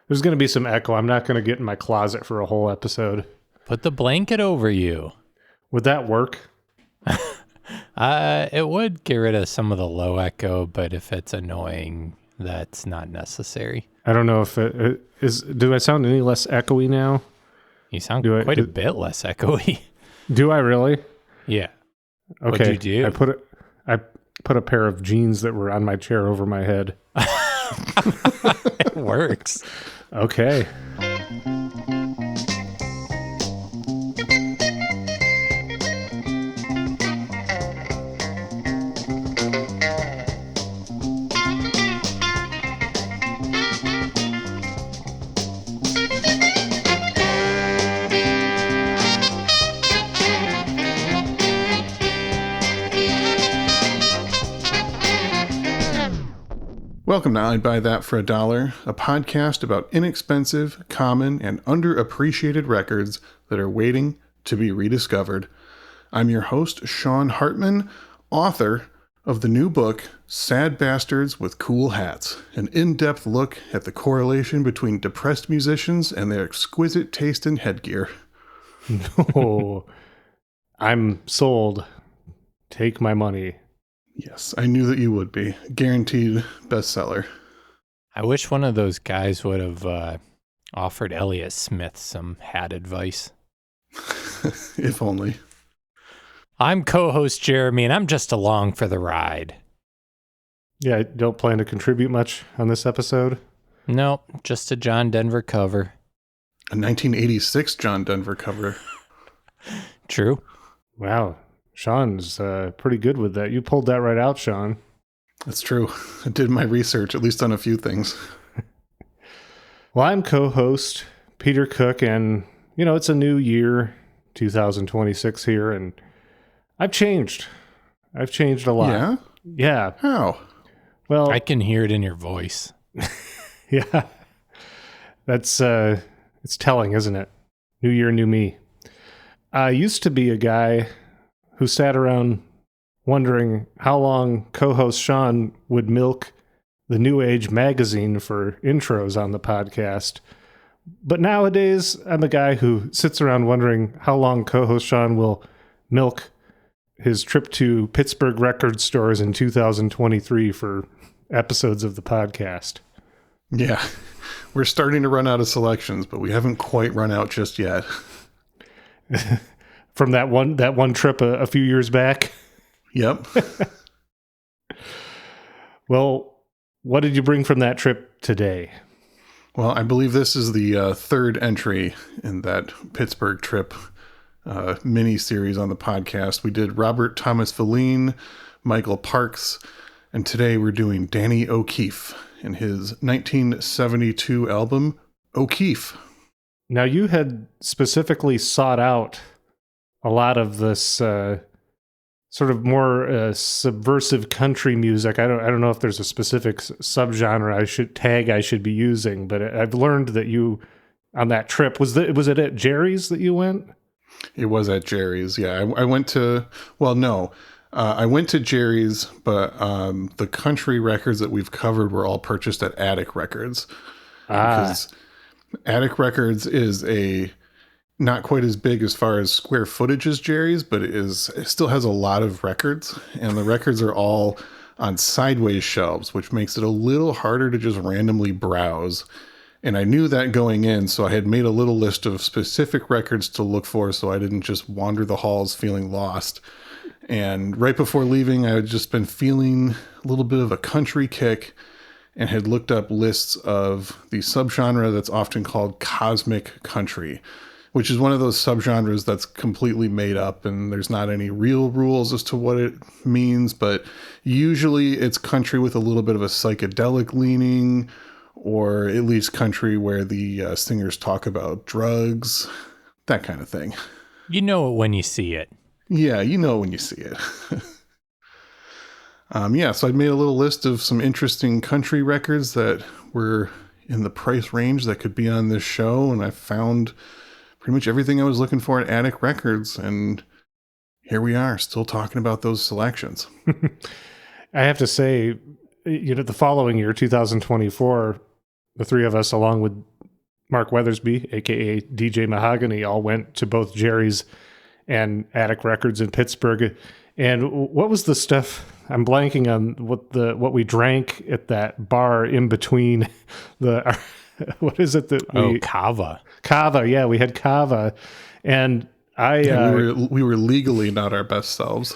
There's going to be some echo. I'm not going to get in my closet for a whole episode. Put the blanket over you. Would that work? It would get rid of some of the low echo, but if it's annoying, that's not necessary. I don't know if it is. Do I sound any less echoey now? You sound quite a bit less echoey. Do I really? Yeah. Okay. What'd you do? I put a pair of jeans that were on my chair over my head. It works. Okay. Welcome to I'd Buy That for $1, a podcast about inexpensive, common, and underappreciated records that are waiting to be rediscovered. I'm your host, Sean Hartman, author of the new book, Sad Bastards with Cool Hats, an in-depth look at the correlation between depressed musicians and their exquisite taste in headgear. Oh, I'm sold. Take my money. Yes, I knew that you would be. Guaranteed bestseller. I wish one of those guys would have offered Elliott Smith some hat advice. If only. I'm co-host Jeremy, and I'm just along for the ride. Yeah, I don't plan to contribute much on this episode. Nope, just a John Denver cover. A 1986 John Denver cover. True. Wow. Sean's pretty good with that. You pulled that right out, Sean. That's true. I did my research, at least on a few things. Well, I'm co-host Peter Cook, and, it's a new year, 2026 here, and I've changed. I've changed a lot. Yeah? Yeah. How? Well, I can hear it in your voice. Yeah. That's, it's telling, isn't it? New year, new me. I used to be a guy who sat around wondering how long co-host Sean would milk the New Age magazine for intros on the podcast. But nowadays, I'm a guy who sits around wondering how long co-host Sean will milk his trip to Pittsburgh record stores in 2023 for episodes of the podcast. Yeah, we're starting to run out of selections, but we haven't quite run out just yet. From that one trip a few years back? Yep. Well, what did you bring from that trip today? Well, I believe this is the third entry in that Pittsburgh trip mini-series on the podcast. We did Robert Thomas Verlaine, Michael Parks, and today we're doing Danny O'Keefe in his 1972 album, O'Keefe. Now, you had specifically sought out a lot of this sort of more subversive country music. I don't know if there's a specific subgenre I should be using, but I've learned that you on that trip was it at Jerry's that you went? It was at Jerry's. Yeah, I went to. Well, no, I went to Jerry's, but the country records that we've covered were all purchased at Attic Records because Attic Records is not quite as big as far as square footage as Jerry's, but it still has a lot of records, and the records are all on sideways shelves, which makes it a little harder to just randomly browse. And I knew that going in, so I had made a little list of specific records to look for so I didn't just wander the halls feeling lost. And right before leaving, I had just been feeling a little bit of a country kick and had looked up lists of the subgenre that's often called cosmic country, which is one of those subgenres that's completely made up and there's not any real rules as to what it means, but usually it's country with a little bit of a psychedelic leaning, or at least country where the singers talk about drugs, that kind of thing. You know it when you see it. Yeah, you know when you see it. So I made a little list of some interesting country records that were in the price range that could be on this show, and I found pretty much everything I was looking for at Attic Records, and here we are, still talking about those selections. I have to say, the following year, 2024, the three of us, along with Mark Weathersby, aka DJ Mahogany, all went to both Jerry's and Attic Records in Pittsburgh. And what was the stuff? I'm blanking on what we drank at that bar in between the. What is it that we? Kava. Kava, yeah, we had kava, and we were legally not our best selves.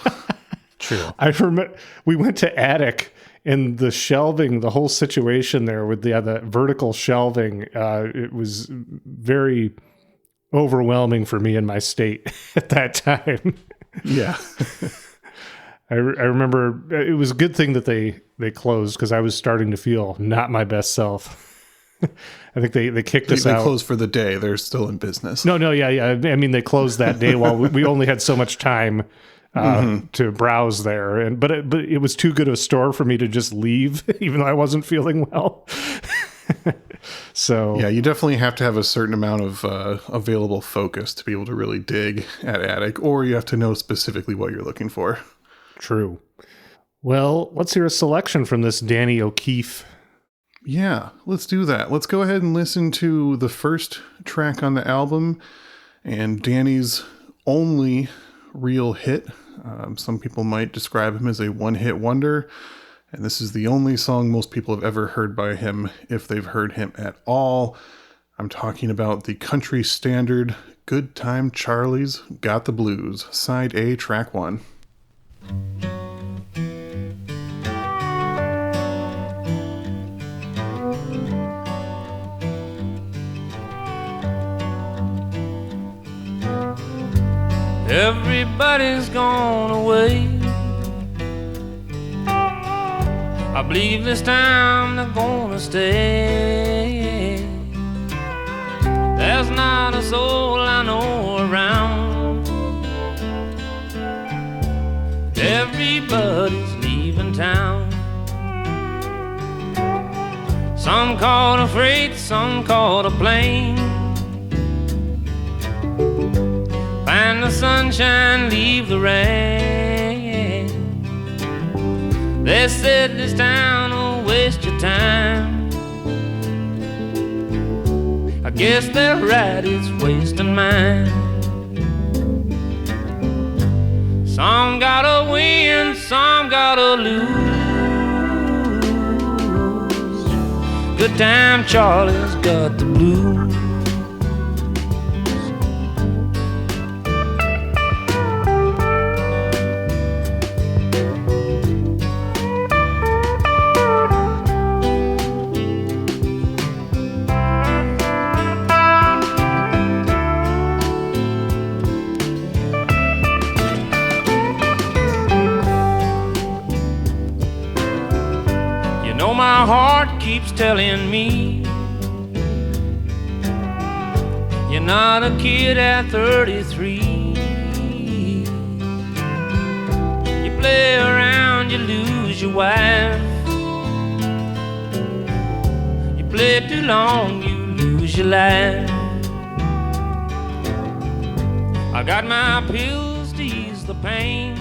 True. I remember we went to Attic, and the shelving, the whole situation there with the vertical shelving, it was very overwhelming for me in my state at that time. Yeah. I remember it was a good thing that they closed, because I was starting to feel not my best self. I think they kicked us out. They closed for the day. They're still in business. No, yeah. I mean, they closed that day while we only had so much time to browse there, but it was too good a store for me to just leave, even though I wasn't feeling well. So yeah, you definitely have to have a certain amount of available focus to be able to really dig at Attic, or you have to know specifically what you're looking for. True. Well, let's hear a selection from this Danny O'Keefe. Yeah, let's do that. Let's go ahead and listen to the first track on the album and Danny's only real hit. Some people might describe him as a one-hit wonder, and this is the only song most people have ever heard by him, if they've heard him at all. I'm talking about the country standard Good Time Charlie's Got the Blues, Side A, Track 1. Everybody's gone away. I believe this time they're gonna stay. There's not a soul I know around. Everybody's leaving town. Some caught a freight, some caught a plane. Find the sunshine, leave the rain. They said this town will waste your time. I guess they're right, it's wasting mine. Some gotta win, some gotta lose. Good Time Charlie's got the blues. My heart keeps telling me you're not a kid at 33. You play around, you lose your wife. You play too long, you lose your life. I got my pills to ease the pain.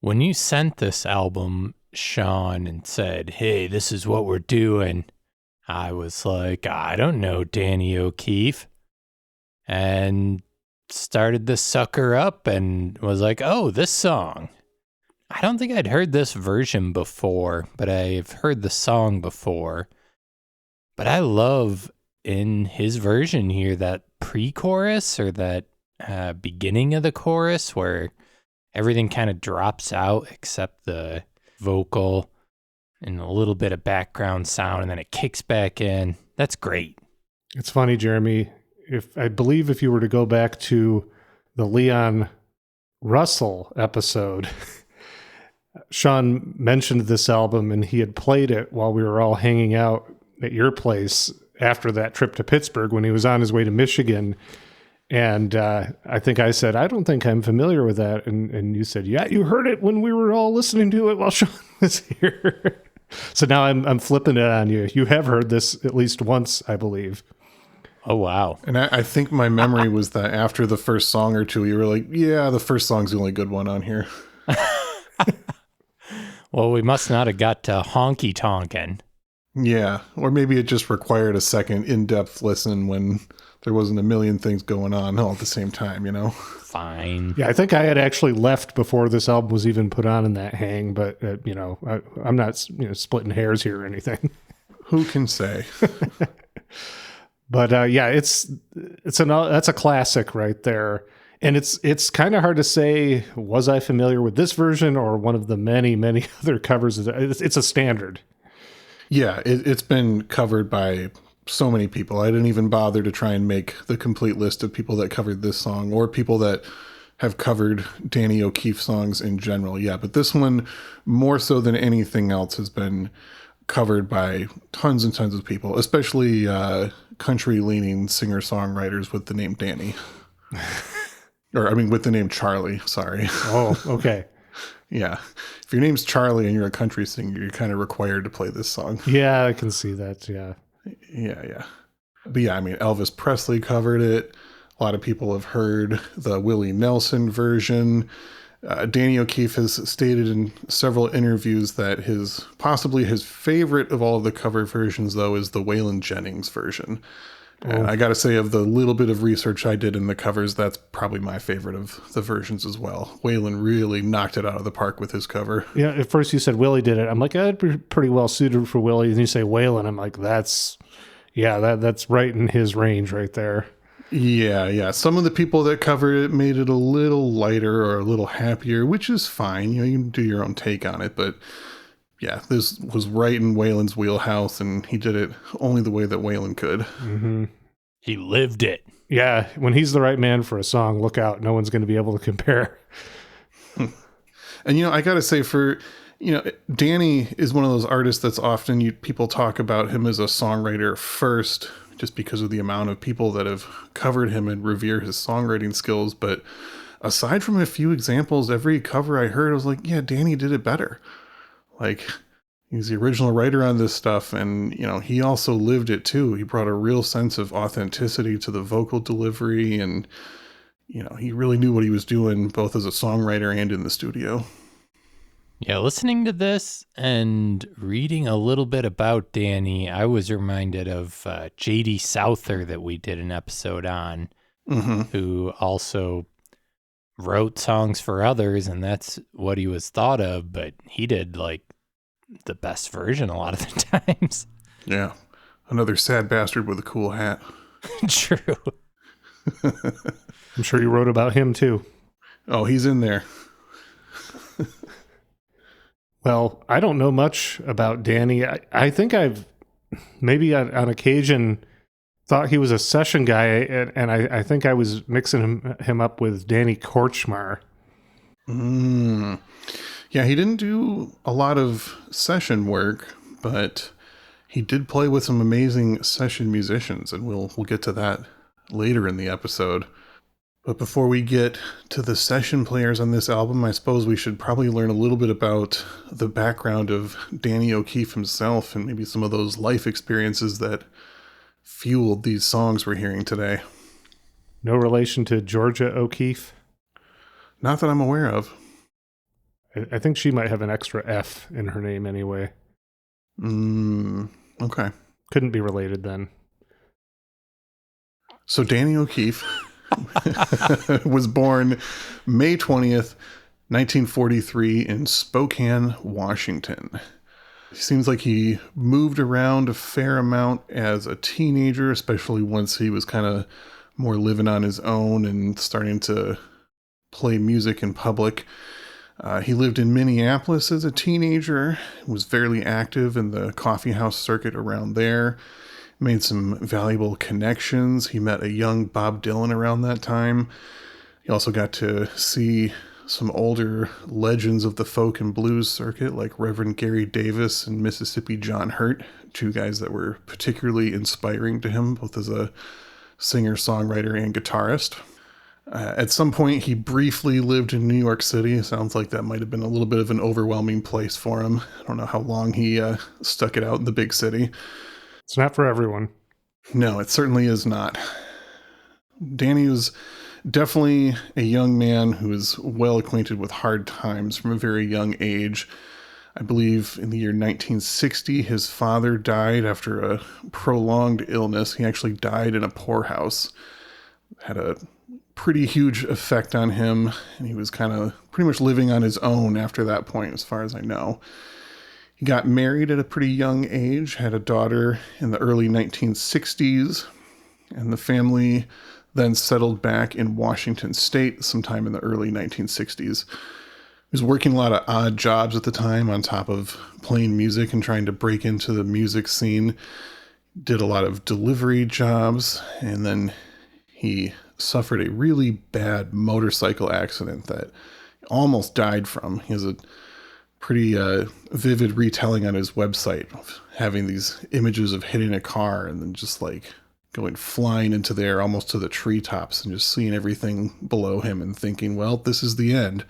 When you sent this album, Sean, and said, hey, this is what we're doing, I was like, I don't know Danny O'Keefe, and started the sucker up and was like, oh, this song. I don't think I'd heard this version before, but I've heard the song before. But I love in his version here that pre-chorus, or that beginning of the chorus where everything kind of drops out except the vocal and a little bit of background sound, and then it kicks back in. That's great. It's funny, Jeremy. I believe if you were to go back to the Leon Russell episode, Sean mentioned this album and he had played it while we were all hanging out at your place after that trip to Pittsburgh when he was on his way to Michigan. And I think I said, I don't think I'm familiar with that. And you said, yeah, you heard it when we were all listening to it while Sean was here. So now I'm flipping it on you. You have heard this at least once, I believe. Oh, wow. And I think my memory was that after the first song or two, you were like, yeah, the first song's the only good one on here. Well, we must not have got to honky tonkin'. Yeah, or maybe it just required a second in-depth listen when there wasn't a million things going on all at the same time, you know? Fine. Yeah, I think I had actually left before this album was even put on in that hang, but I'm not splitting hairs here or anything. Who can say? But yeah, that's a classic right there, and it's kind of hard to say was I familiar with this version or one of the many other covers. It's a standard. Yeah, it's been covered by so many people. I didn't even bother to try and make the complete list of people that covered this song or people that have covered Danny O'Keefe songs in general. Yeah, but this one, more so than anything else, has been covered by tons and tons of people, especially country-leaning singer-songwriters with the name Danny. With the name Charlie, sorry. Oh, okay. Yeah. If your name's Charlie and you're a country singer, you're kind of required to play this song. Yeah, I can see that, yeah. Yeah. But yeah, I mean, Elvis Presley covered it. A lot of people have heard the Willie Nelson version. Danny O'Keefe has stated in several interviews that possibly his favorite of all of the cover versions, though, is the Waylon Jennings version. And I got to say, of the little bit of research I did in the covers, that's probably my favorite of the versions as well. Waylon really knocked it out of the park with his cover. Yeah, at first you said Willie did it. I'm like, that'd be pretty well suited for Willie. And you say Waylon, I'm like, that's right in his range right there. Yeah. Some of the people that covered it made it a little lighter or a little happier, which is fine. You can do your own take on it, but yeah, this was right in Waylon's wheelhouse, and he did it only the way that Waylon could. Mm-hmm. He lived it. Yeah, when he's the right man for a song, look out. No one's going to be able to compare. And, I got to say, Danny is one of those artists that's often people talk about him as a songwriter first, just because of the amount of people that have covered him and revere his songwriting skills. But aside from a few examples, every cover I heard, I was like, yeah, Danny did it better. Like, he's the original writer on this stuff, and, he also lived it too. He brought a real sense of authenticity to the vocal delivery, and, he really knew what he was doing, both as a songwriter and in the studio. Yeah, listening to this and reading a little bit about Danny, I was reminded of J.D. Souther that we did an episode on, who also wrote songs for others, and that's what he was thought of, but he did like the best version a lot of the times. Yeah. Another sad bastard with a cool hat. True. I'm sure you wrote about him too. Oh, he's in there. Well, I don't know much about Danny. I think I've maybe on occasion thought he was a session guy, and I think I was mixing him up with Danny Korchmar. Yeah, he didn't do a lot of session work, but he did play with some amazing session musicians, and we'll get to that later in the episode. But before we get to the session players on this album, I suppose we should probably learn a little bit about the background of Danny O'Keefe himself and maybe some of those life experiences that fueled these songs we're hearing today. No relation to Georgia O'Keefe? Not that I'm aware of. I think she might have an extra F in her name anyway. Okay. Couldn't be related then. So Danny O'Keefe was born May 20th, 1943 in Spokane, Washington. It seems like he moved around a fair amount as a teenager, especially once he was kind of more living on his own and starting to play music in public. He lived in Minneapolis as a teenager, was fairly active in the coffeehouse circuit around there, made some valuable connections. He met a young Bob Dylan around that time. He also got to see some older legends of the folk and blues circuit, like Reverend Gary Davis and Mississippi John Hurt, two guys that were particularly inspiring to him, both as a singer-songwriter and guitarist. At some point, he briefly lived in New York City. Sounds like that might have been a little bit of an overwhelming place for him. I don't know how long he stuck it out in the big city. It's not for everyone. No, it certainly is not. Danny was definitely a young man who was well acquainted with hard times from a very young age. I believe in the year 1960, his father died after a prolonged illness. He actually died in a poorhouse. Had a pretty huge effect on him, and he was kind of pretty much living on his own after that point, as far as I know. He got married at a pretty young age, had a daughter in the early 1960s, and the family then settled back in Washington State sometime in the early 1960s. He was working a lot of odd jobs at the time on top of playing music and trying to break into the music scene. Did a lot of delivery jobs, and then he suffered a really bad motorcycle accident that he almost died from. He has a pretty vivid retelling on his website of having these images of hitting a car and then just like going flying into the air almost to the treetops and just seeing everything below him and thinking, well, this is the end.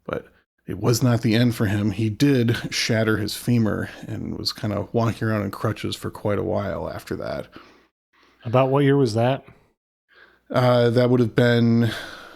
But it was not the end for him. He did shatter his femur and was kind of walking around in crutches for quite a while after that. About what year was that? That would have been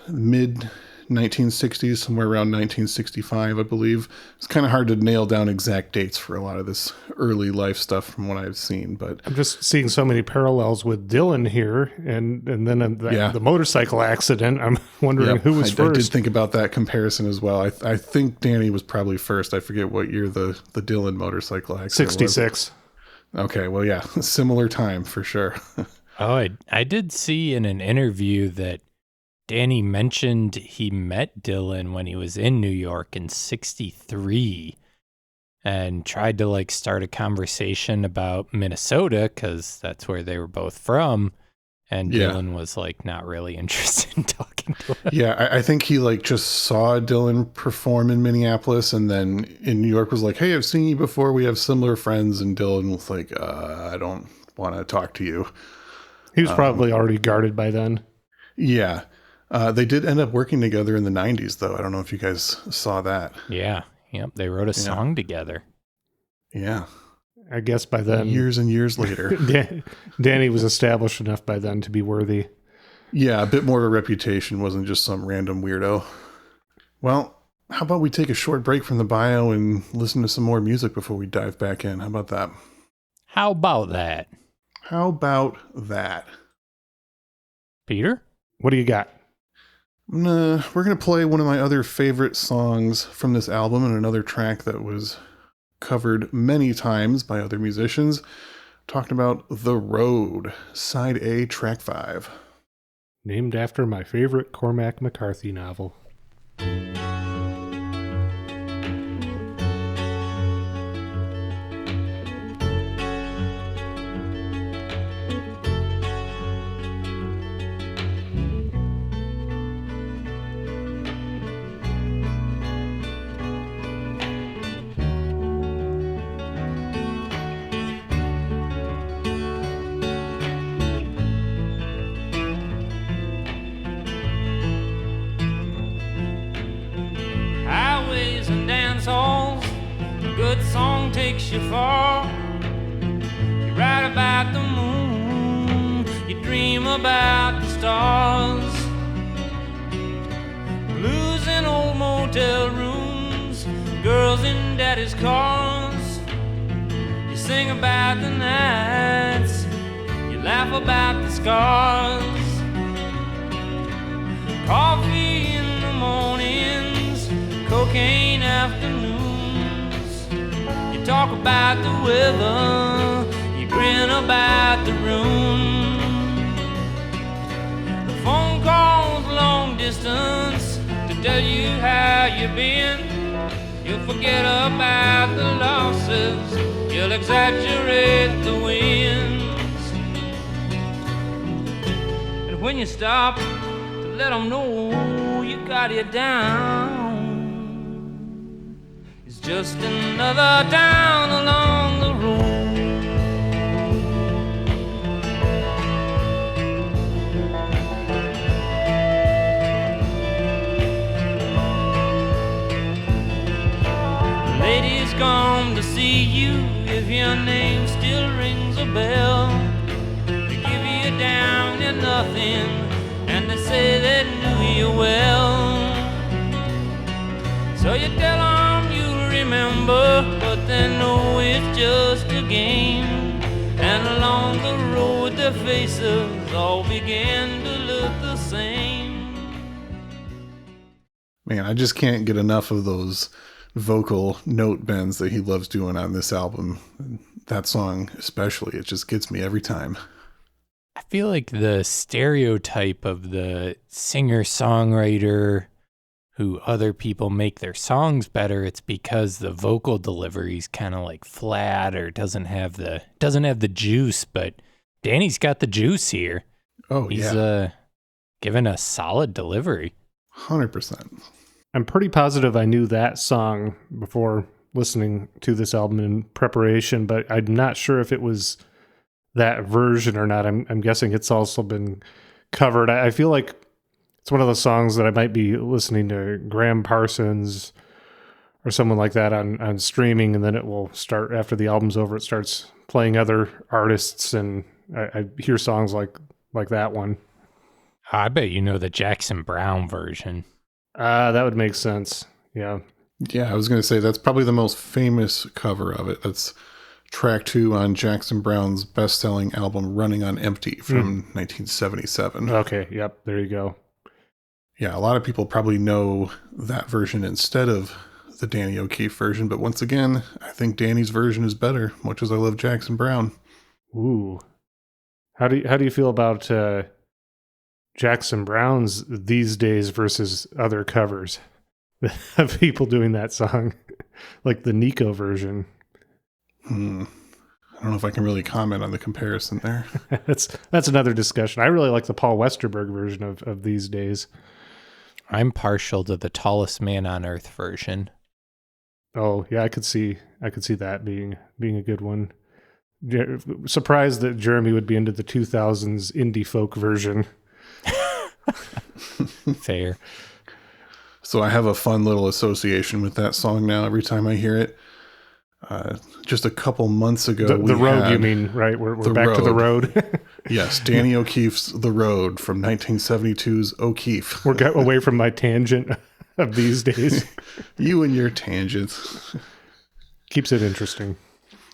mid-1960s, somewhere around 1965, I believe. It's kind of hard to nail down exact dates for a lot of this early life stuff from what I've seen. But I'm just seeing so many parallels with Dylan here, and then the motorcycle accident. I'm wondering who was first. I did think about that comparison as well. I think Danny was probably first. I forget what year the Dylan motorcycle accident 66. was. Okay, well, yeah, similar time for sure. Oh, I did see in an interview that Danny mentioned he met Dylan when he was in New York in 63 and tried to like start a conversation about Minnesota because that's where they were both from. And Dylan was like not really interested in talking to him. Yeah, I think he like just saw Dylan perform in Minneapolis and then in New York was like, hey, I've seen you before. We have similar friends. And Dylan was like, I don't want to talk to you. He was probably already guarded by then. Yeah. They did end up working together in the 90s, though. I don't know if you guys saw that. Yeah. Yep. They wrote a song together. Yeah. I guess by then. Years and years later. Danny was established enough by then to be worthy. Yeah, a bit more of a reputation. Wasn't just some random weirdo. Well, how about we take a short break from the bio and listen to some more music before we dive back in? How about that? How about that? How about that? Peter? What do you got? We're going to play one of my other favorite songs from this album and another track that was covered many times by other musicians. Talking about The Road, Side A, Track 5. Named after my favorite Cormac McCarthy novel. Highways and dance halls, a good song takes you far. You write about the moon, you dream about the stars. Blues in old motel rooms, girls in daddy's cars. You sing about the nights, you laugh about the scars. Coffee in the mornings, cocaine afternoons. You talk about the weather, you grin about the room. The phone calls long distance to tell you how you've been. You'll forget about the losses, you'll exaggerate the wins. And when you stop to let them know you got it down, it's just another town along the road. Ladies come to see you if your name still rings a bell. They give you down to nothing and they say they knew you well. So you tell them you'll remember they know it's just a game. And along the road their faces all begin to look the same. Man, I just can't get enough of those vocal note bends that he loves doing on this album. That song especially, it just gets me every time. I feel like the stereotype of the singer-songwriter who other people make their songs better, it's because the vocal delivery is kind of like flat or doesn't have the juice, but Danny's got the juice here. Oh, He's given a solid delivery. 100%. I'm pretty positive I knew that song before listening to this album in preparation, but I'm not sure if it was that version or not. I'm guessing it's also been covered. I feel like it's one of those songs that I might be listening to Graham Parsons or someone like that on streaming, and then it will start after the album's over. It starts playing other artists, and I hear songs like that one. I bet you know the Jackson Browne version. That would make sense. Yeah. Yeah, I was going to say that's probably the most famous cover of it. That's track 2 on Jackson Browne's best-selling album Running on Empty from 1977. Okay, yep, there you go. Yeah, a lot of people probably know that version instead of the Danny O'Keefe version, but once again, I think Danny's version is better, much as I love Jackson Browne. Ooh. How do you feel about Jackson Browne's These Days versus other covers of people doing that song, like the Nico version? I don't know if I can really comment on the comparison there. That's another discussion. I really like the Paul Westerberg version of These Days. I'm partial to the Tallest Man on Earth version. Oh yeah, I could see that being a good one. Surprised that Jeremy would be into the 2000s indie folk version. Fair. So I have a fun little association with that song now every time I hear it. Just a couple months ago, the road, you mean, right? We're back to the road. Yes, Danny O'Keefe's The Road from 1972's O'Keefe. We're away from my tangent of These Days. You and your tangents. Keeps it interesting.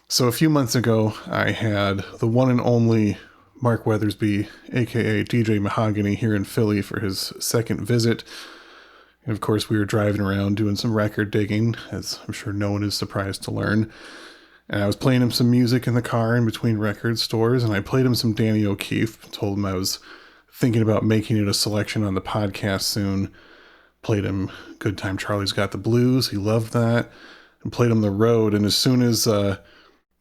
So a few months ago, I had the one and only Mark Weathersby, a.k.a. DJ Mahogany, here in Philly for his second visit. And of course, we were driving around doing some record digging, as I'm sure no one is surprised to learn. And I was playing him some music in the car in between record stores, and I played him some Danny O'Keefe, told him I was thinking about making it a selection on the podcast soon. Played him Good Time Charlie's Got the Blues, he loved that, and played him The Road. And as soon as the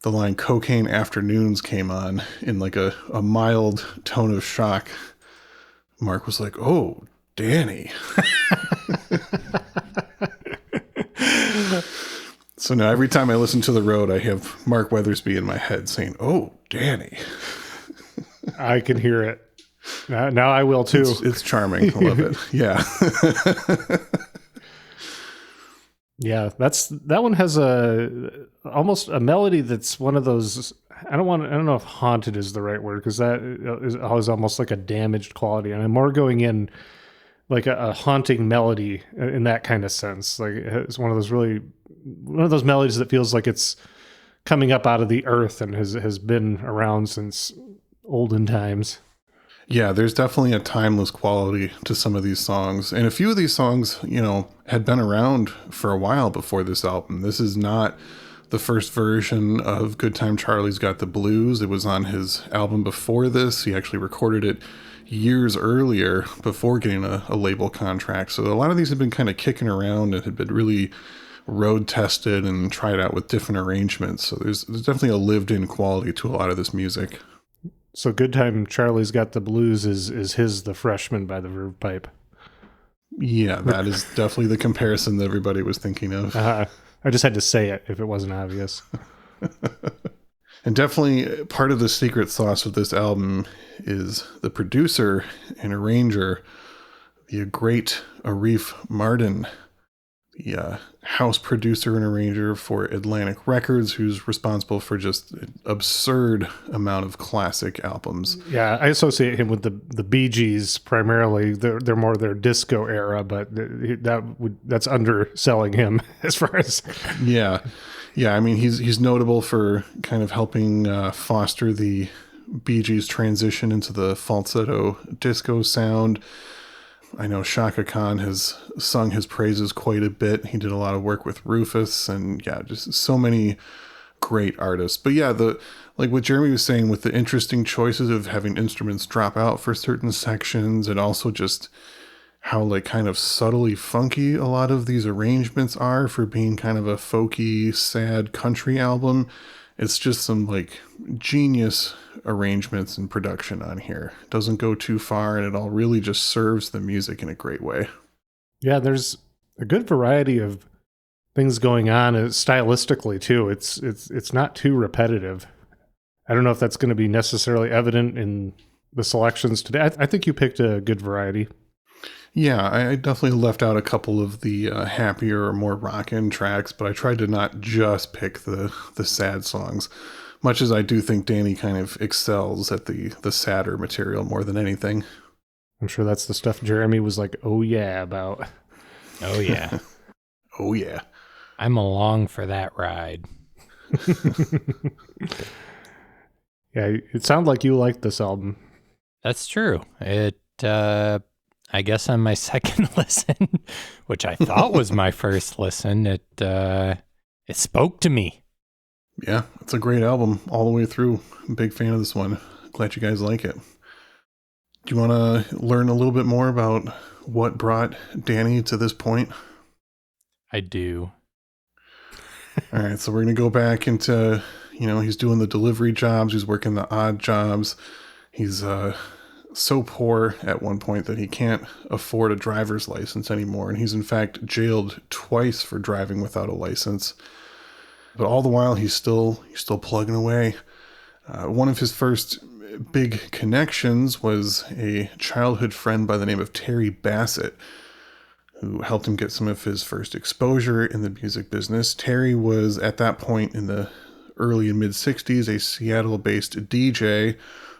line Cocaine Afternoons came on in like a mild tone of shock, Mark was like, "Oh, Danny." So now every time I listen to The Road, I have Mark Weathersby in my head saying, "Oh, Danny." I can hear it. Now I will too. It's charming. I love it. Yeah. Yeah, that one has almost a melody that's one of those. I don't know if haunted is the right word, because that is almost like a damaged quality, and I'm more going in like a haunting melody in that kind of sense. Like it's one of those melodies that feels like it's coming up out of the earth and has been around since olden times. Yeah, there's definitely a timeless quality to some of these songs. And a few of these songs, had been around for a while before this album. This is not the first version of Good Time Charlie's Got the Blues. It was on his album before this. He actually recorded it years earlier before getting a label contract. So a lot of these had been kind of kicking around and had been really road tested and tried out with different arrangements. So there's definitely a lived-in quality to a lot of this music. So Good Time Charlie's Got the Blues is his The Freshman by the Verve Pipe. Yeah, that is definitely the comparison that everybody was thinking of. I just had to say it if it wasn't obvious. And definitely part of the secret sauce of this album is the producer and arranger, the great Arif Mardin, the house producer and arranger for Atlantic Records, who's responsible for just an absurd amount of classic albums. Yeah, I associate him with the Bee Gees primarily. They're more their disco era, but that's underselling him as far as... Yeah. Yeah, I mean, he's notable for kind of helping foster the Bee Gees' transition into the falsetto disco sound. I know Shaka Khan has sung his praises quite a bit. He did a lot of work with Rufus, and yeah, just so many great artists. But yeah, like what Jeremy was saying with the interesting choices of having instruments drop out for certain sections, and also just how like kind of subtly funky a lot of these arrangements are for being kind of a folky, sad country album. It's just some like genius arrangements and production on here. It doesn't go too far, and it all really just serves the music in a great way. Yeah, there's a good variety of things going on stylistically too. It's not too repetitive. I don't know if that's going to be necessarily evident in the selections today. I think you picked a good variety. Yeah, I definitely left out a couple of the happier or more rockin' tracks, but I tried to not just pick the sad songs, much as I do think Danny kind of excels at the sadder material more than anything. I'm sure that's the stuff Jeremy was like, oh yeah, about. Oh, yeah. Oh, yeah. I'm along for that ride. Yeah, it sounded like you liked this album. That's true. I guess on my second listen, which I thought was my first listen, it spoke to me. Yeah, it's a great album all the way through. I'm a big fan of this one. Glad you guys like it. Do you want to learn a little bit more about what brought Danny to this point? I do. All right, so we're going to go back into, he's doing the delivery jobs. He's working the odd jobs. He's so poor at one point that he can't afford a driver's license anymore. And he's in fact jailed twice for driving without a license. But all the while, he's still plugging away. One of his first big connections was a childhood friend by the name of Terry Bassett, who helped him get some of his first exposure in the music business. Terry was, at that point in the early and mid-'60s, a Seattle-based DJ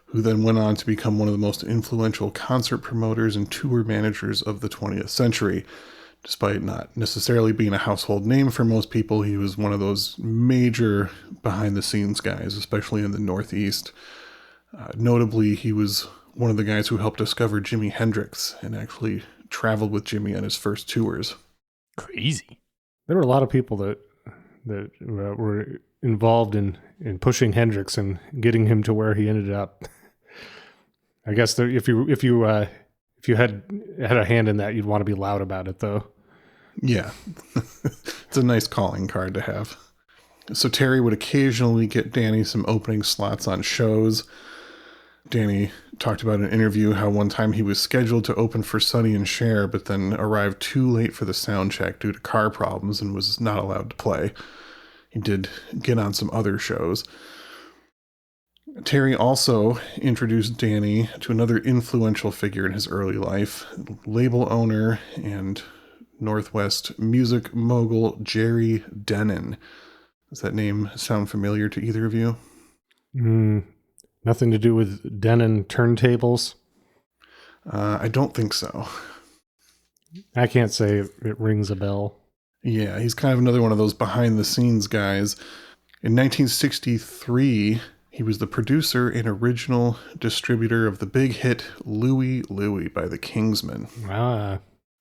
who then went on to become one of the most influential concert promoters and tour managers of the 20th century. Despite not necessarily being a household name for most people, he was one of those major behind-the-scenes guys, especially in the Northeast. Notably, he was one of the guys who helped discover Jimi Hendrix and actually traveled with Jimi on his first tours. Crazy. There were a lot of people that were involved in pushing Hendrix and getting him to where he ended up. I guess if you had a hand in that, you'd want to be loud about it, though. Yeah, it's a nice calling card to have. So Terry would occasionally get Danny some opening slots on shows. Danny talked about in an interview how one time he was scheduled to open for Sonny and Cher, but then arrived too late for the sound check due to car problems and was not allowed to play. He did get on some other shows. Terry also introduced Danny to another influential figure in his early life, label owner and Northwest music mogul Jerry Denon. Does that name sound familiar to either of you? Nothing to do with Denon turntables? I don't think so. I can't say it rings a bell. Yeah, he's kind of another one of those behind-the-scenes guys. In 1963, he was the producer and original distributor of the big hit Louie Louie by the Kingsmen.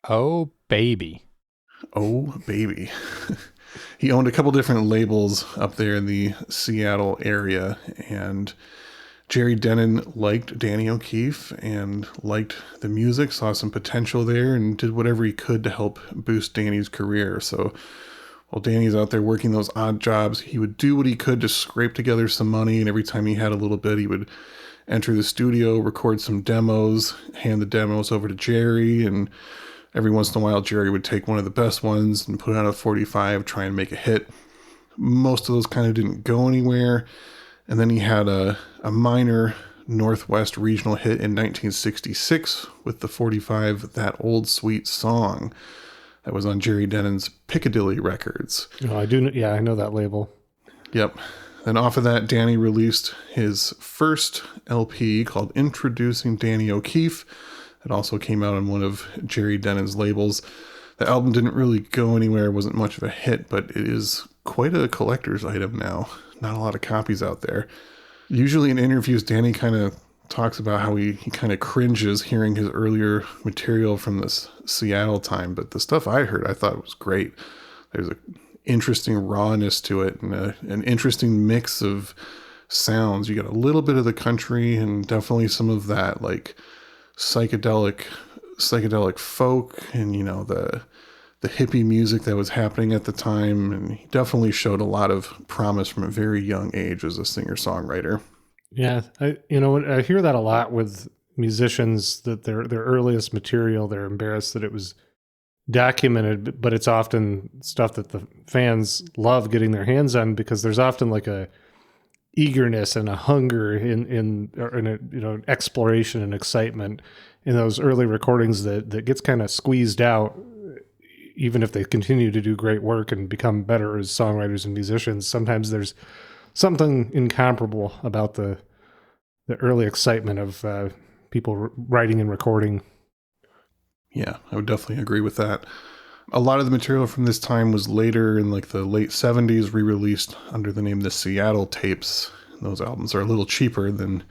Oh, baby. Oh, baby. He owned a couple different labels up there in the Seattle area, and Jerry Denon liked Danny O'Keefe and liked the music, saw some potential there, and did whatever he could to help boost Danny's career. So while Danny's out there working those odd jobs, he would do what he could to scrape together some money, and every time he had a little bit, he would enter the studio, record some demos, hand the demos over to Jerry, and every once in a while, Jerry would take one of the best ones and put it on a 45, try and make a hit. Most of those kind of didn't go anywhere. And then he had a minor Northwest regional hit in 1966 with the 45, That Old Sweet Song. That was on Jerry Denon's Piccadilly Records. Oh, I do. Yeah, I know that label. Yep. Then off of that, Danny released his first LP called Introducing Danny O'Keefe. It also came out on one of Jerry Denon's labels. The album didn't really go anywhere. It wasn't much of a hit, but it is quite a collector's item now. Not a lot of copies out there. Usually in interviews, Danny kind of talks about how he kind of cringes hearing his earlier material from this Seattle time, but the stuff I heard I thought was great. There's an interesting rawness to it and an interesting mix of sounds. You got a little bit of the country and definitely some of that like psychedelic folk and, you know, the hippie music that was happening at the time. And he definitely showed a lot of promise from a very young age as a singer-songwriter. Yeah, I hear that a lot with musicians, that their earliest material, they're embarrassed that it was documented, but it's often stuff that the fans love getting their hands on, because there's often like a eagerness and a hunger in an exploration and excitement in those early recordings that gets kind of squeezed out, even if they continue to do great work and become better as songwriters and musicians. Sometimes there's something incomparable about the early excitement of people writing and recording. Yeah, I would definitely agree with that. A lot of the material from this time was later in like the late 70s re-released under the name The Seattle Tapes. Those albums are a little cheaper than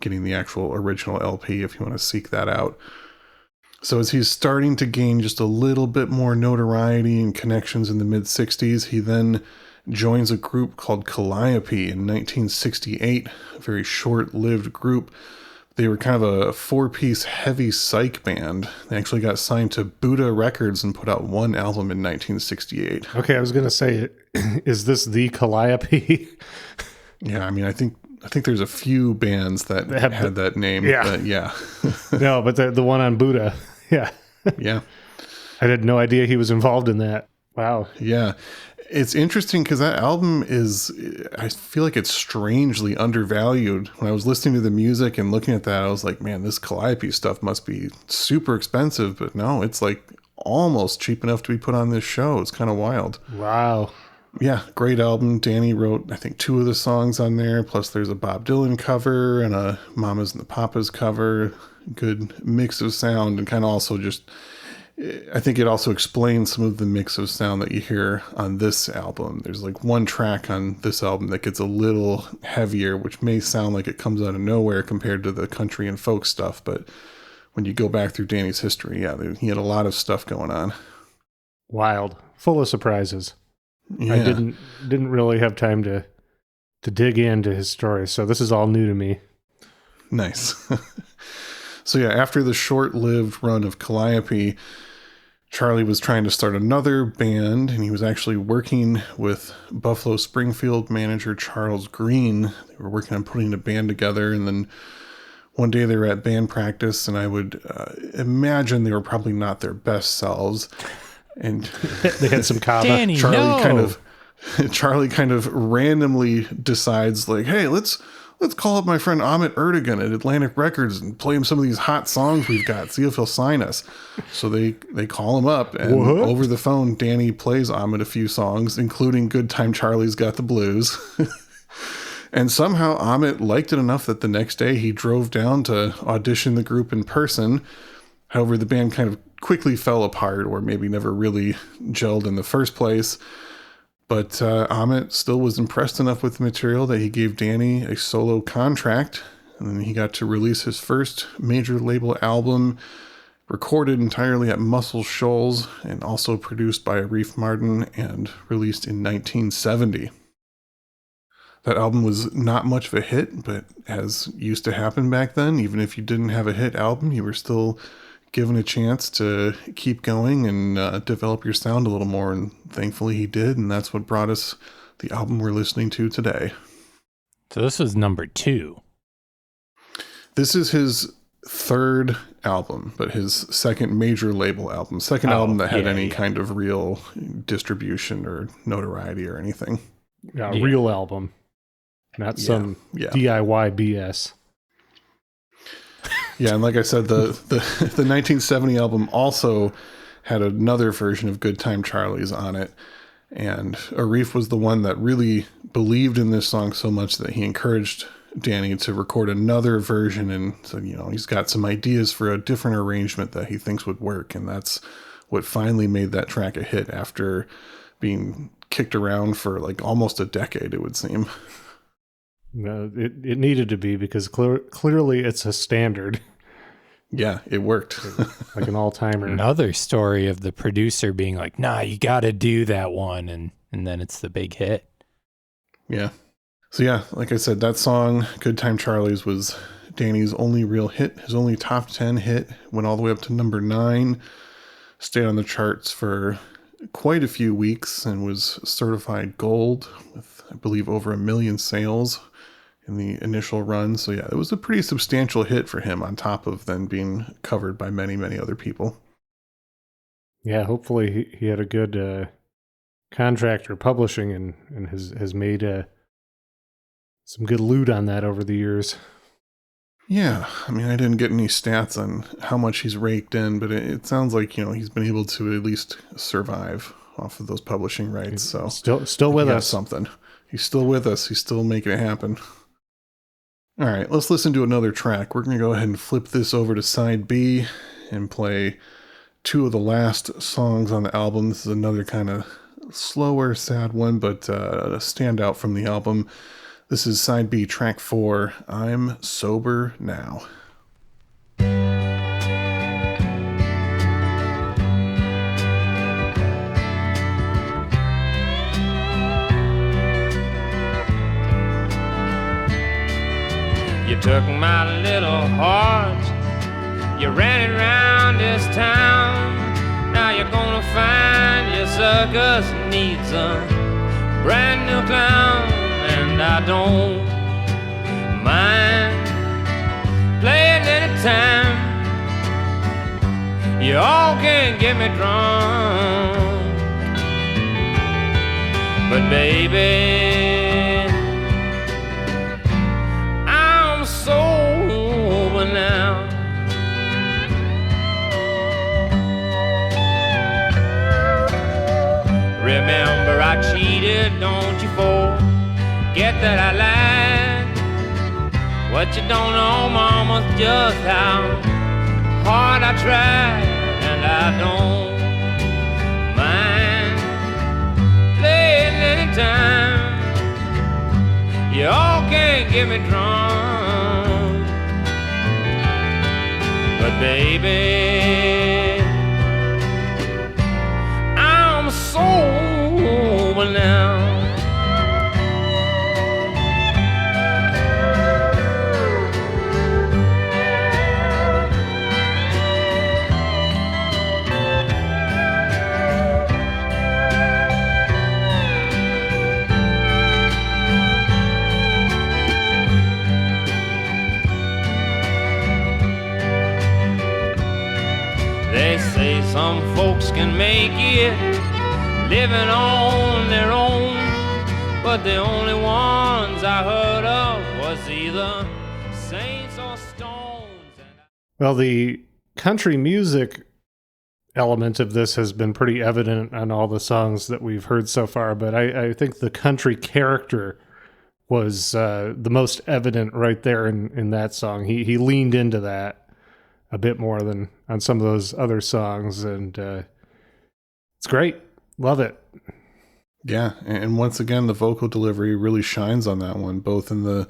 getting the actual original LP if you want to seek that out. So as he's starting to gain just a little bit more notoriety and connections in the mid-60s, he then joins a group called Calliope in 1968, a very short-lived group. They were kind of a four-piece heavy psych band. They actually got signed to Buddha Records and put out one album in 1968. Okay, I was going to say, is this the Calliope? Yeah, I mean, I think there's a few bands that had that name. Yeah. But yeah. No, but the one on Buddha. Yeah. Yeah. I had no idea he was involved in that. Wow. Yeah. It's interesting because that album I feel like it's strangely undervalued. When I was listening to the music and looking at that, I was like, man, this Calliope stuff must be super expensive. But no, it's like almost cheap enough to be put on this show. It's kind of wild. Wow. Yeah, great album. Danny wrote, I think, 2 of the songs on there. Plus there's a Bob Dylan cover and a Mamas and the Papas cover. Good mix of sound, and kind of also just, I think it also explains some of the mix of sound that you hear on this album. There's like one track on this album that gets a little heavier, which may sound like it comes out of nowhere compared to the country and folk stuff. But when you go back through Danny's history, yeah, he had a lot of stuff going on. Wild. Full of surprises. Yeah. I didn't really have time to dig into his story, so this is all new to me. Nice. So yeah, after the short-lived run of Calliope, Charlie was trying to start another band, and he was actually working with Buffalo Springfield manager Charles Green. They were working on putting a band together, and then one day they were at band practice, and I would imagine they were probably not their best selves. And they had some kava. Danny, Charlie kind of randomly decides, like, hey, let's call up my friend Amit Erdogan at Atlantic Records and play him some of these hot songs we've got, see if he'll sign us. So they call him up, and over the phone, Danny plays Amit a few songs, including Good Time Charlie's Got the Blues. And somehow Amit liked it enough that the next day he drove down to audition the group in person. However, the band kind of quickly fell apart, or maybe never really gelled in the first place. But Amit still was impressed enough with the material that he gave Danny a solo contract, and then he got to release his first major label album, recorded entirely at Muscle Shoals, and also produced by Arif Mardin and released in 1970. That album was not much of a hit, but as used to happen back then, even if you didn't have a hit album, you were still given a chance to keep going and develop your sound a little more, and thankfully he did, and that's what brought us the album we're listening to today. So this was number 2. This is his third album, but his second major label album. Second album that had any kind of real distribution or notoriety or anything. Yeah, real album. Not some DIY BS. Yeah, and like I said, the 1970 album also had another version of Good Time Charlie's on it. And Arif was the one that really believed in this song so much that he encouraged Danny to record another version, and said, you know, he's got some ideas for a different arrangement that he thinks would work. And that's what finally made that track a hit after being kicked around for like almost a decade, it would seem. No, it needed to be, because clearly it's a standard. Yeah, it worked. Like an all-timer. Another story of the producer being like, nah, you got to do that one. And then it's the big hit. Yeah. So yeah, like I said, that song, Good Time Charlie's, was Danny's only real hit. His only top 10 hit. Went all the way up to number 9. Stayed on the charts for quite a few weeks and was certified gold with, I believe, over 1 million sales in the initial run. So yeah, it was a pretty substantial hit for him, on top of then being covered by many, many other people. Yeah, hopefully he had a good contractor publishing and has made some good loot on that over the years. Yeah, I mean, I didn't get any stats on how much he's raked in, but it sounds like, he's been able to at least survive off of those publishing rights. So still with us. Something. He's still with us. He's still making it happen. All right, let's listen to another track. We're going to go ahead and flip this over to side B and play 2 of the last songs on the album. This is another kind of slower, sad one, but a standout from the album. This is side B, track 4, I'm Sober Now. You took my little heart, you ran it round this town. Now you're gonna find your circus needs a brand new clown. And I don't mind playing anytime. You all can get me drunk, but baby, I'm sober now. Remember I cheated, don't you forget that I lied. What you don't know, mama's just how hard I tried. And I don't mind playing anytime. You all can't get me drunk, but baby, I'm sober now. They say some folks can make it living on their own, but the only ones I heard of was either saints or stones. Well, the country music element of this has been pretty evident on all the songs that we've heard so far, but I think the country character was the most evident right there in that song. He leaned into that a bit more than on some of those other songs, and it's great. Love it. Yeah, and once again, the vocal delivery really shines on that one, both in the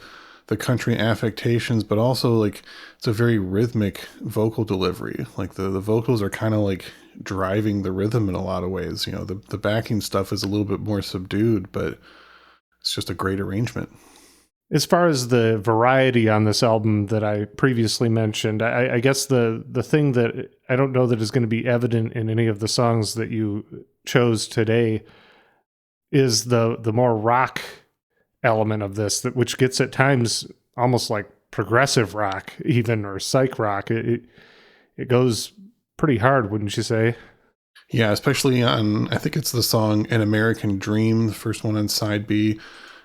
country affectations, but also like it's a very rhythmic vocal delivery. Like the vocals are kind of like driving the rhythm in a lot of ways. The backing stuff is a little bit more subdued, but it's just a great arrangement. As far as the variety on this album that I previously mentioned, I guess the thing that I don't know that is going to be evident in any of the songs that you chose today is the more rock element of this, which gets at times almost like progressive rock even, or psych rock. It goes pretty hard, wouldn't you say? Yeah, especially on, I think it's the song An American Dream, the first one on side B.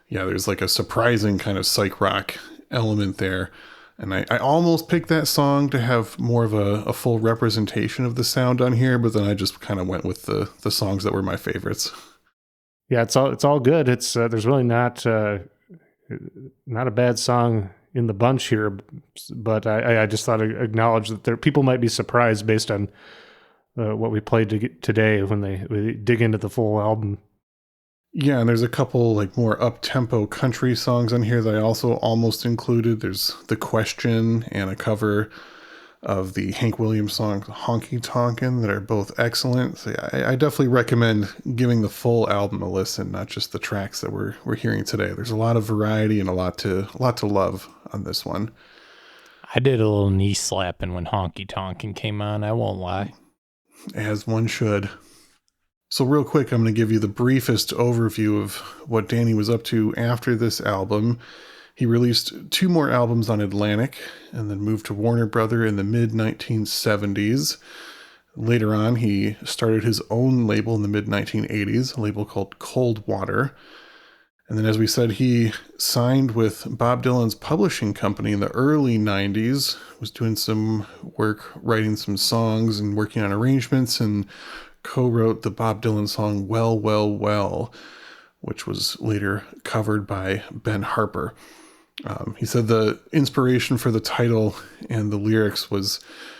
Yeah, there's like a surprising kind of psych rock element there. And I almost picked that song to have more of a full representation of the sound on here, but then I just kind of went with the songs that were my favorites. Yeah, it's all good. It's there's really not a bad song in the bunch here, but I just thought I'd acknowledge that people might be surprised based on what we played today when they dig into the full album. Yeah, and there's a couple like more up-tempo country songs on here that I also almost included. There's The Question and a cover of the Hank Williams song Honky Tonkin' that are both excellent. So yeah, I definitely recommend giving the full album a listen, not just the tracks that we're hearing today. There's a lot of variety and a lot to love on this one. I did a little knee slapping when Honky Tonkin' came on, I won't lie. As one should. So real quick, I'm going to give you the briefest overview of what Danny was up to after this album. He released 2 more albums on Atlantic and then moved to Warner Brother in the mid-1970s. Later on, he started his own label in the mid-1980s, a label called Cold Water. And then, as we said, he signed with Bob Dylan's publishing company in the early 90s, was doing some work, writing some songs and working on arrangements, and co-wrote the Bob Dylan song Well, Well, Well, which was later covered by Ben Harper. He said the inspiration for the title and the lyrics was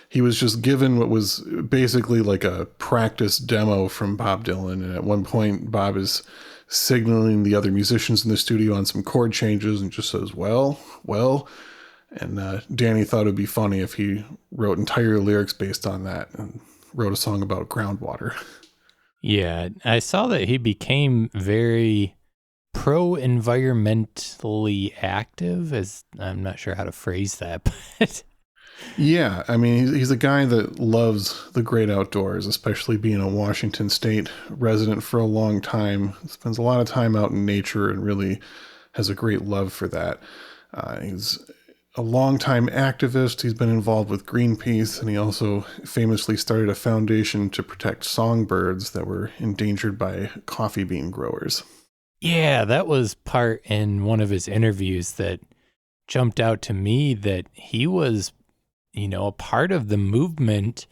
he was just given what was basically like a practice demo from Bob Dylan. And at one point, Bob is signaling the other musicians in the studio on some chord changes and just says, well, well. And Danny thought it would be funny if he wrote entire lyrics based on that and wrote a song about groundwater. Yeah, I saw that he became very pro-environmentally active, as I'm not sure how to phrase that, but yeah, I mean, he's a guy that loves the great outdoors, especially being a Washington State resident for a long time. Spends a lot of time out in nature and really has a great love for that. He's a longtime activist. He's been involved with Greenpeace, and he also famously started a foundation to protect songbirds that were endangered by coffee bean growers. yeah, that was part in one of his interviews that jumped out to me, that he was, a part of the movement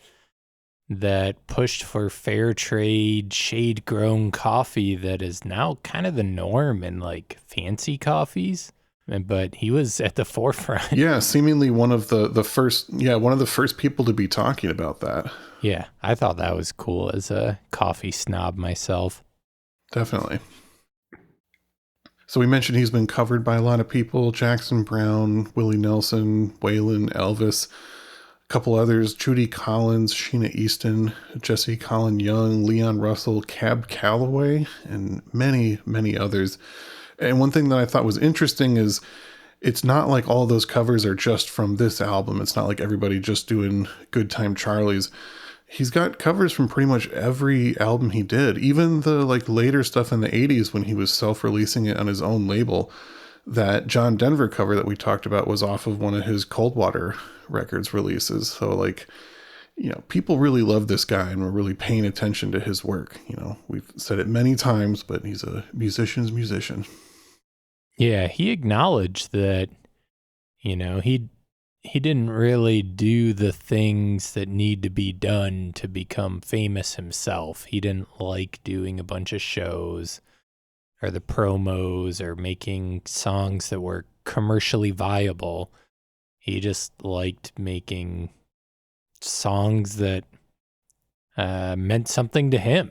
that pushed for fair trade, shade-grown coffee that is now kind of the norm in like fancy coffees. But he was at the forefront. Yeah, seemingly one of the first people to be talking about that. Yeah, I thought that was cool as a coffee snob myself. Definitely. So we mentioned he's been covered by a lot of people: Jackson Browne, Willie Nelson, Waylon, Elvis, a couple others: Judy Collins, Sheena Easton, Jesse Colin Young, Leon Russell, Cab Calloway, and many, many others. And one thing that I thought was interesting is it's not like all those covers are just from this album. It's not like everybody just doing Good Time Charlie's. He's got covers from pretty much every album he did, even the like later stuff in the 80s when he was self-releasing it on his own label. That John Denver cover that we talked about was off of one of his Coldwater Records releases. So like, people really love this guy and we're really paying attention to his work. We've said it many times, but he's a musician's musician. Yeah, he acknowledged that, he didn't really do the things that need to be done to become famous himself. He didn't like doing a bunch of shows or the promos or making songs that were commercially viable. He just liked making songs that meant something to him.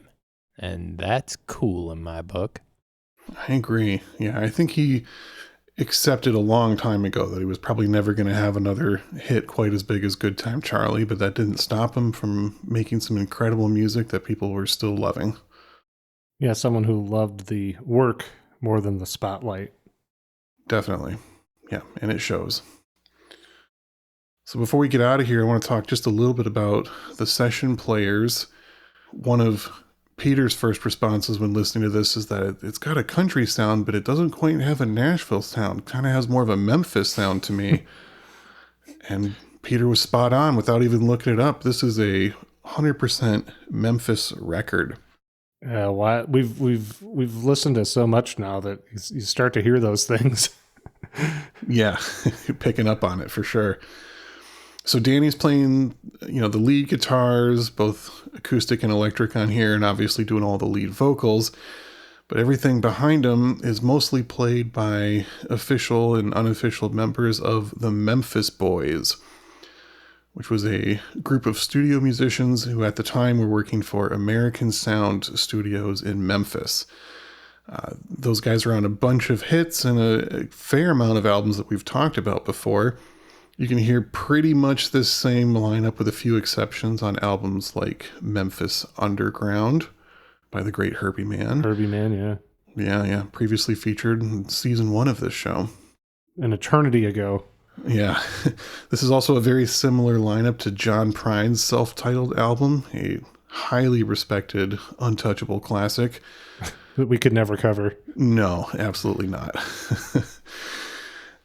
And that's cool in my book. I agree. Yeah, I think he accepted a long time ago that he was probably never going to have another hit quite as big as Good Time Charlie, but that didn't stop him from making some incredible music that people were still loving. Yeah, someone who loved the work more than the spotlight. Definitely. Yeah, and it shows. So before we get out of here, I want to talk just a little bit about the session players. One of Peter's first responses when listening to this is that it's got a country sound, but it doesn't quite have a Nashville sound. It kind of has more of a Memphis sound to me. And Peter was spot on without even looking it up. This is a 100% Memphis record. We've listened to so much now that you start to hear those things. Yeah, you're picking up on it for sure. So Danny's playing, the lead guitars, both acoustic and electric on here, and obviously doing all the lead vocals. But everything behind him is mostly played by official and unofficial members of the Memphis Boys, which was a group of studio musicians who at the time were working for American Sound Studios in Memphis. Those guys are on a bunch of hits and a fair amount of albums that we've talked about before. You can hear pretty much this same lineup with a few exceptions on albums like Memphis Underground by the great Herbie Mann. Herbie Mann, yeah. Yeah. Previously featured in season 1 of this show. An eternity ago. Yeah. This is also a very similar lineup to John Prine's self-titled album, a highly respected, untouchable classic. That we could never cover. No, absolutely not.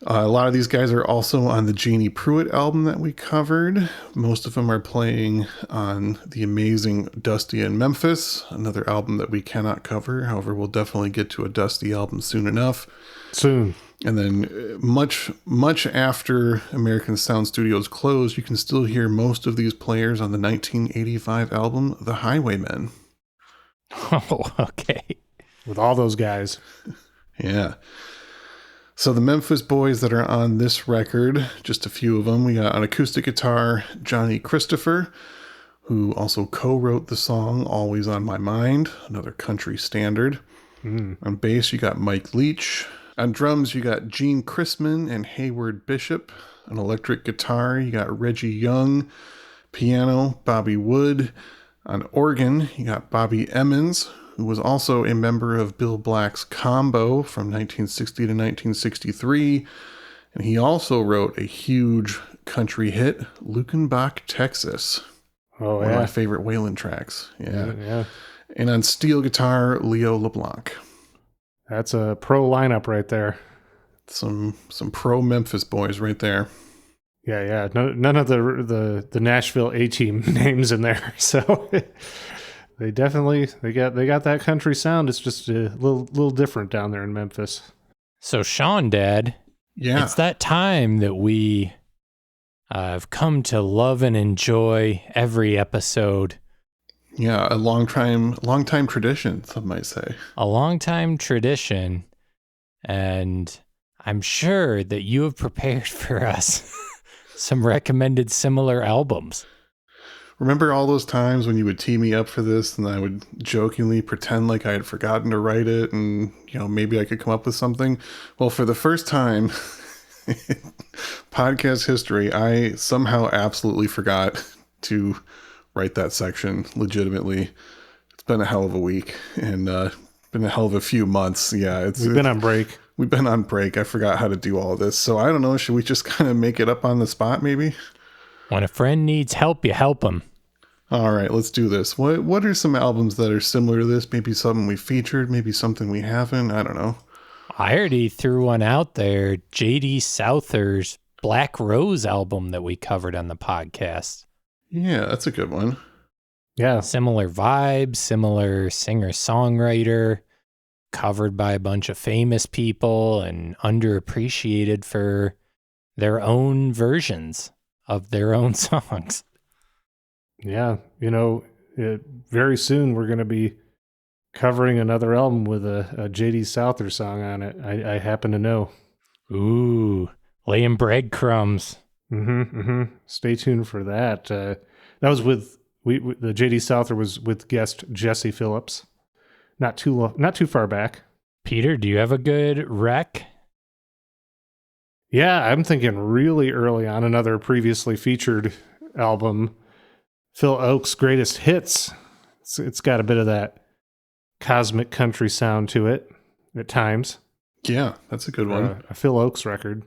A lot of these guys are also on the Jeannie Pruitt album that we covered. Most of them are playing on the amazing Dusty in Memphis, another album that we cannot cover. However, we'll definitely get to a Dusty album soon enough. Soon. And then much after American Sound Studios closed, you can still hear most of these players on the 1985 album, The Highwaymen. Oh, okay. With all those guys. Yeah. So the Memphis boys that are on this record, just a few of them. We got on acoustic guitar, Johnny Christopher, who also co-wrote the song Always on My Mind, another country standard. On bass, you got Mike Leach. On drums, you got Gene Chrisman and Hayward Bishop. On electric guitar, you got Reggie Young. Piano, Bobby Wood. On organ, you got Bobby Emmons, who was also a member of Bill Black's Combo from 1960 to 1963. And he also wrote a huge country hit, Lukenbach, Texas. Oh, One yeah. of my favorite Waylon tracks. Yeah. And on steel guitar, Leo LeBlanc. That's a pro lineup right there. Some pro Memphis boys right there. Yeah. None of the Nashville A-team names in there. So they definitely they got that country sound. It's just a little different down there in Memphis. So Sean, Dad, Yeah. it's that time that we have come to love and enjoy every episode. Yeah, a long time tradition, some might say. A long-time tradition, and I'm sure that you have prepared for us some recommended similar albums. Remember all those times when you would tee me up for this and I would jokingly pretend like I had forgotten to write it and, maybe I could come up with something? Well, for the first time in podcast history, I somehow absolutely forgot to write that section legitimately. It's been a hell of a week and been a hell of a few months. Yeah, We've been on break. We've been on break. I forgot how to do all of this. So I don't know. Should we just kind of make it up on the spot maybe? When a friend needs help, you help them. All right, let's do this. What are some albums that are similar to this? Maybe something we featured, maybe something we haven't. I don't know. I already threw one out there. J.D. Souther's Black Rose album that we covered on the podcast. Yeah, that's a good one. Yeah. Similar vibes, similar singer-songwriter, covered by a bunch of famous people and underappreciated for their own versions of their own songs. Yeah. Very soon we're going to be covering another album with a J.D. Souther song on it. I happen to know. Ooh, laying breadcrumbs. Stay tuned for that. That was with the J.D. Souther was with guest Jesse Phillips. Not too far back. Peter, do you have a good rec? Yeah, I'm thinking really early on another previously featured album, Phil Oak's Greatest Hits. It's got a bit of that cosmic country sound to it at times. Yeah, that's a good one. A Phil Oak's record.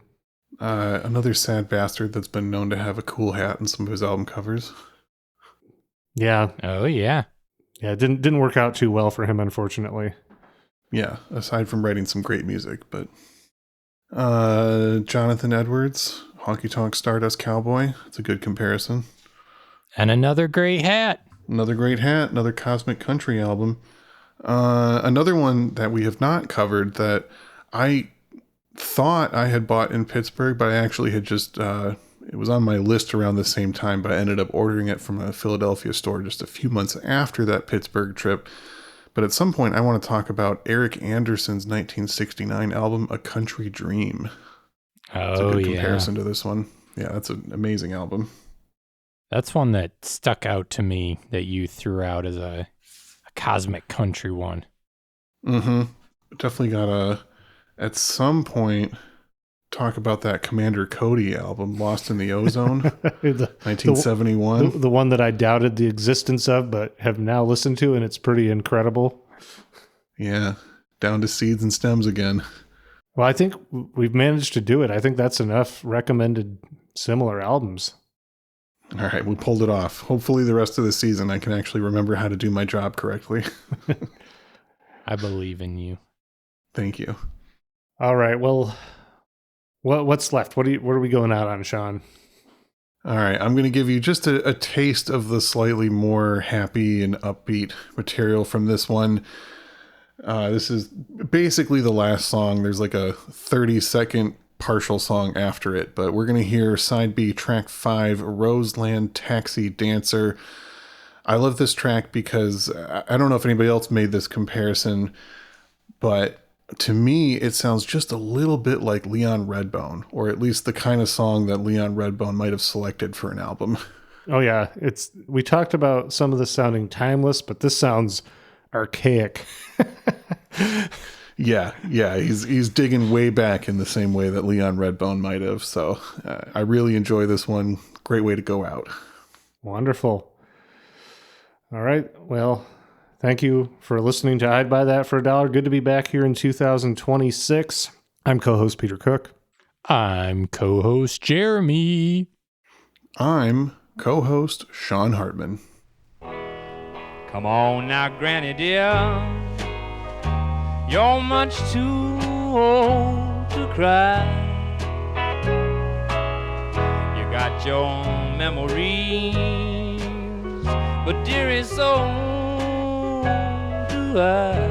Another sad bastard that's been known to have a cool hat in some of his album covers. Yeah. Oh, yeah. Yeah, it didn't work out too well for him, unfortunately. Yeah, aside from writing some great music, but Jonathan Edwards, Honky Tonk Stardust Cowboy. It's a good comparison. And another great hat. Another great hat, another cosmic country album. Another one that we have not covered that I thought I had bought in Pittsburgh, but I actually had just, it was on my list around the same time, but I ended up ordering it from a Philadelphia store just a few months after that Pittsburgh trip. But at some point, I want to talk about Eric Anderson's 1969 album, A Country Dream. It's a good comparison to this one. Yeah, that's an amazing album. That's one that stuck out to me that you threw out as a cosmic country one. Mm-hmm. definitely gotta, at some point, talk about that Commander Cody album, Lost in the Ozone, 1971. The one that I doubted the existence of, but have now listened to, and it's pretty incredible. Yeah, down to seeds and stems again. Well, I think we've managed to do it. I think that's enough recommended similar albums. All right, we pulled it off. Hopefully the rest of the season I can actually remember how to do my job correctly. I believe in you. Thank you. All right, well, what's left? What are we going out on, Sean? All right, I'm going to give you just a taste of the slightly more happy and upbeat material from this one. This is basically the last song. There's like a 30-second partial song after it, but we're going to hear side B, track 5, Roseland Taxi Dancer. I love this track because I don't know if anybody else made this comparison, but to me, it sounds just a little bit like Leon Redbone, or at least the kind of song that Leon Redbone might have selected for an album. Oh yeah, we talked about some of this sounding timeless, but this sounds archaic. Yeah, he's digging way back in the same way that Leon Redbone might have. So I really enjoy this one. Great way to go out. Wonderful. All right. Well, thank you for listening to I'd Buy That for $1. Good to be back here in 2026. I'm co-host Peter Cook. I'm co-host Jeremy. I'm co-host Sean Hartman. Come on now, Granny dear. You're much too old to cry. You got your memories, but dearie, so do I.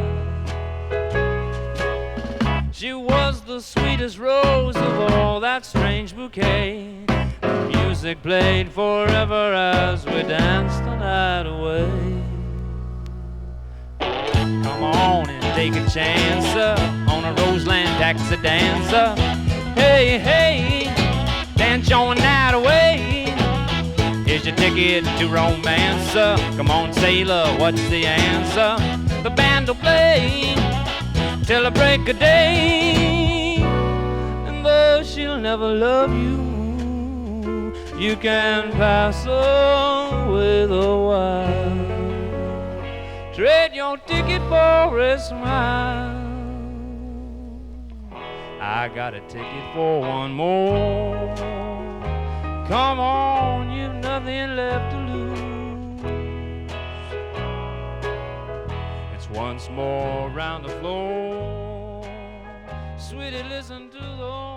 She was the sweetest rose of all that strange bouquet. The music played forever as we danced the night away. Come on and take a chance on a Roseland Taxi Dancer. Hey, hey, dance your night away. Here's your ticket to romance. Come on, sailor, what's the answer? The band will play till the break of day. And though she'll never love you, you can pass her with a while. Trade your ticket for a smile. I got a ticket for one more. Come on, you've nothing left to lose. It's once more round the floor. Sweetie, listen to the